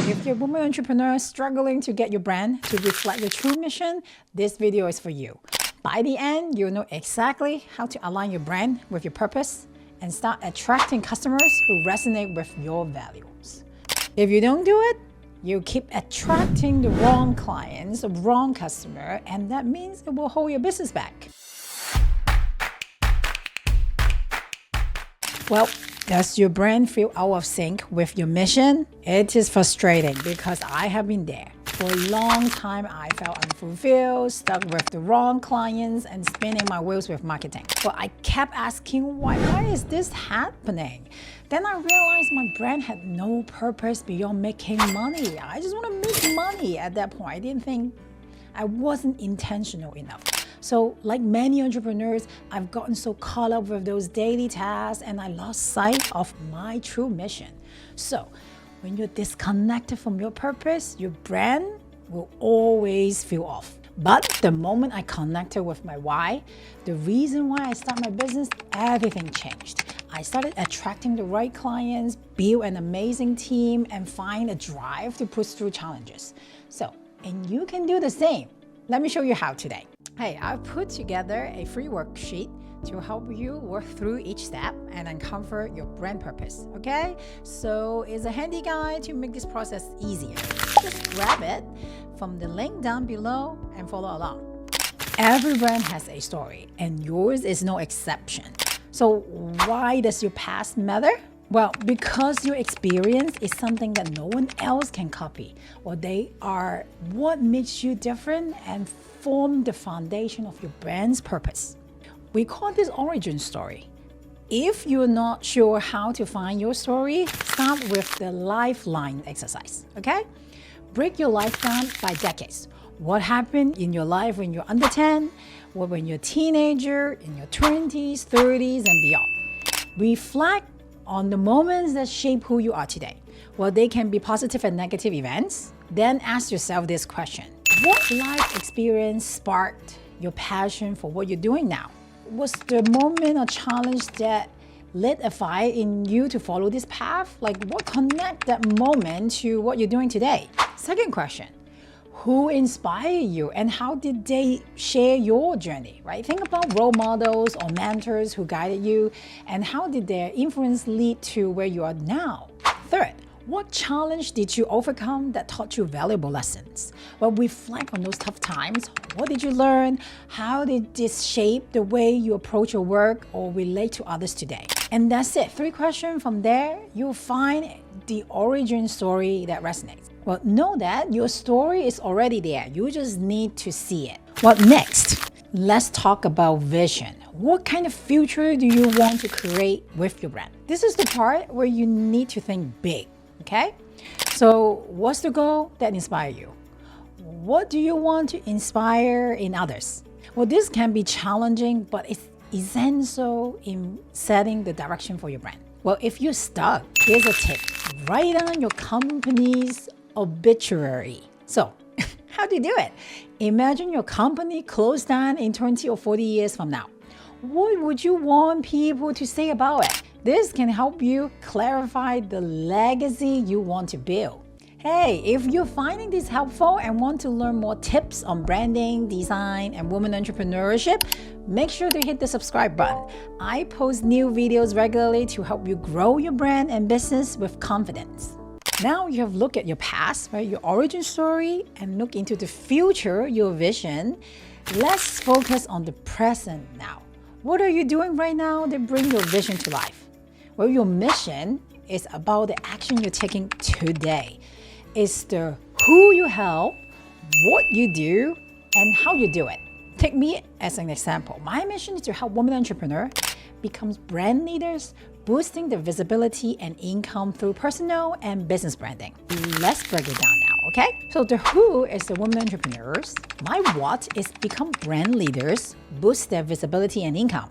If you're a woman entrepreneur struggling to get your brand to reflect your true mission, this video is for you. By the end, you'll know exactly how to align your brand with your purpose and start attracting customers who resonate with your values. If you don't do it, you keep attracting the wrong clients, the wrong customer, and that means it will hold your business back. Well, does your brand feel out of sync with your mission? It is frustrating because I have been there. For a long time, I felt unfulfilled, stuck with the wrong clients, and spinning my wheels with marketing. But I kept asking, why is this happening? Then I realized my brand had no purpose beyond making money. I just want to make money at that point. I didn't think I wasn't intentional enough. So like many entrepreneurs, I've gotten so caught up with those daily tasks and I lost sight of my true mission. So when you're disconnected from your purpose, your brand will always feel off. But the moment I connected with my why, the reason why I started my business, everything changed. I started attracting the right clients, build an amazing team, and find a drive to push through challenges. And you can do the same. Let me show you how today. Hey, I've put together a free worksheet to help you work through each step and uncover your brand purpose, okay? So it's a handy guide to make this process easier. Just grab it from the link down below and follow along. Every brand has a story and yours is no exception. So why does your past matter? Well, because your experience is something that no one else can copy. Well, they are what makes you different and form the foundation of your brand's purpose. We call this origin story. If you're not sure how to find your story, start with the Lifeline exercise, okay? Break your life down by decades. What happened in your life when you're under 10, or when you're a teenager, in your 20s, 30s, and beyond. Reflect on the moments that shape who you are today. Well, they can be positive and negative events. Then ask yourself this question. What life experience sparked your passion for what you're doing now? Was the moment or challenge that lit a fire in you to follow this path? Like what connect that moment to what you're doing today? Second question. Who inspired you and how did they share your journey, right? Think about role models or mentors who guided you and how did their influence lead to where you are now? Third, what challenge did you overcome that taught you valuable lessons? Well, reflect on those tough times. What did you learn? How did this shape the way you approach your work or relate to others today? And that's it. 3 questions. From there, you'll find the origin story that resonates. Well, know that your story is already there. You just need to see it. What next? Let's talk about vision. What kind of future do you want to create with your brand? This is the part where you need to think big, okay? So what's the goal that inspires you? What do you want to inspire in others? Well, this can be challenging, but it's essential in setting the direction for your brand. Well, if you're stuck, here's a tip. Write down your company's obituary. So, how do you do it? Imagine your company closed down in 20 or 40 years from now. What would you want people to say about it? This can help you clarify the legacy you want to build. Hey, if you're finding this helpful and want to learn more tips on branding, design, and women entrepreneurship, make sure to hit the subscribe button. I post new videos regularly to help you grow your brand and business with confidence. Now you have looked at your past, right, your origin story, and look into the future, your vision. Let's focus on the present now. What are you doing right now that bring your vision to life? Well, your mission is about the action you're taking today. It's the who you help, what you do, and how you do it. Take me as an example. My mission is to help women entrepreneurs become brand leaders, boosting their visibility and income through personal and business branding. Let's break it down now, okay? So the who is the women entrepreneurs. My what is become brand leaders, boost their visibility and income.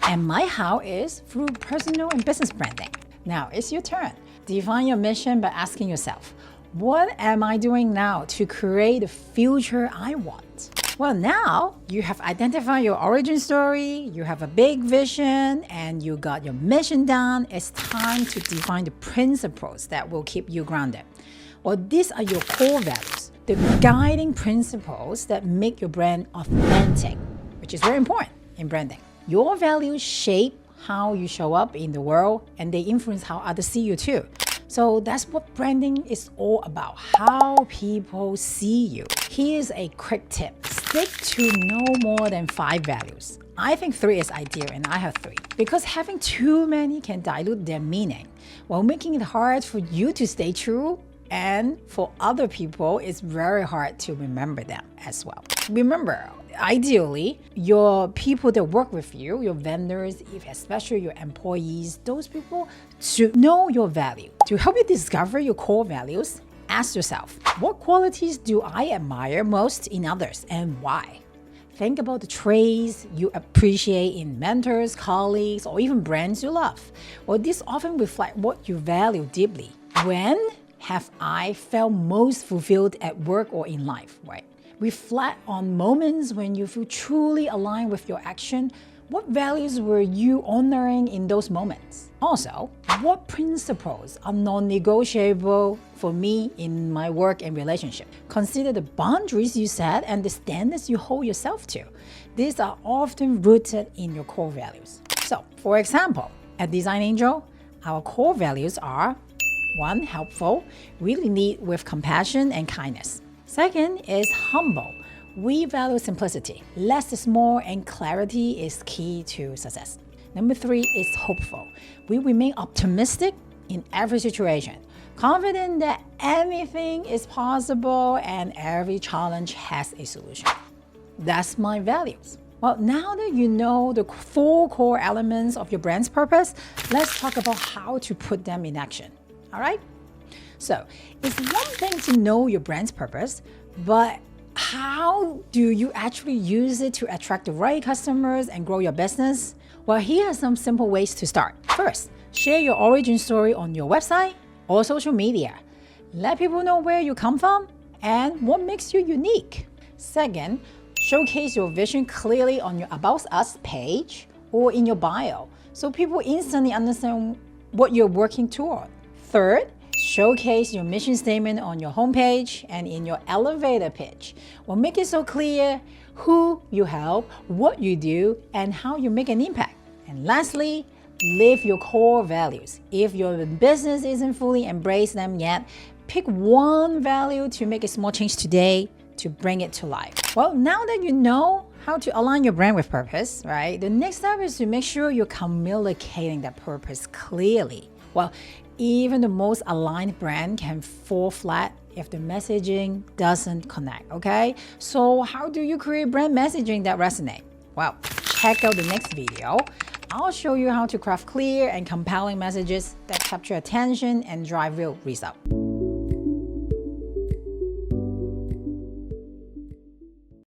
And my how is through personal and business branding. Now it's your turn. Define your mission by asking yourself, what am I doing now to create the future I want? Well, now you have identified your origin story, you have a big vision, and you got your mission down. It's time to define the principles that will keep you grounded. Well, these are your core values, the guiding principles that make your brand authentic, which is very important in branding. Your values shape how you show up in the world, and they influence how others see you too. So that's what branding is all about, how people see you. Here's a quick tip. Stick to no more than 5 values. I think 3 is ideal, and I have 3. Because having too many can dilute their meaning, while making it hard for you to stay true, and for other people, it's very hard to remember them as well. Remember, ideally, your people that work with you, your vendors, especially your employees, those people should know your value. To help you discover your core values, ask yourself, what qualities do I admire most in others and why? Think about the traits you appreciate in mentors, colleagues, or even brands you love. Well, these often reflect what you value deeply. When have I felt most fulfilled at work or in life, right? Reflect on moments when you feel truly aligned with your action. What values were you honoring in those moments? Also, what principles are non-negotiable for me in my work and relationship? Consider the boundaries you set and the standards you hold yourself to. These are often rooted in your core values. So, for example, at Design Angel, our core values are 1. Helpful. We lead with compassion and kindness. Second is humble. We value simplicity. Less is more, and clarity is key to success. Number 3 is hopeful. We remain optimistic in every situation, confident that anything is possible and every challenge has a solution. That's my values. Well, now that you know the 4 core elements of your brand's purpose, let's talk about how to put them in action. All right? So, it's one thing to know your brand's purpose, but how do you actually use it to attract the right customers and grow your business? Well, here are some simple ways to start. First, share your origin story on your website or social media. Let people know where you come from and what makes you unique. Second, showcase your vision clearly on your About Us page or in your bio so people instantly understand what you're working toward. Third, showcase your mission statement on your homepage and in your elevator pitch. Well, make it so clear who you help, what you do, and how you make an impact. And lastly, live your core values. If your business isn't fully embraced them yet, pick one value to make a small change today to bring it to life. Well, now that you know how to align your brand with purpose, right? The next step is to make sure you're communicating that purpose clearly. Well, even the most aligned brand can fall flat if the messaging doesn't connect, okay? So how do you create brand messaging that resonates? Well, check out the next video. I'll show you how to craft clear and compelling messages that capture attention and drive real results.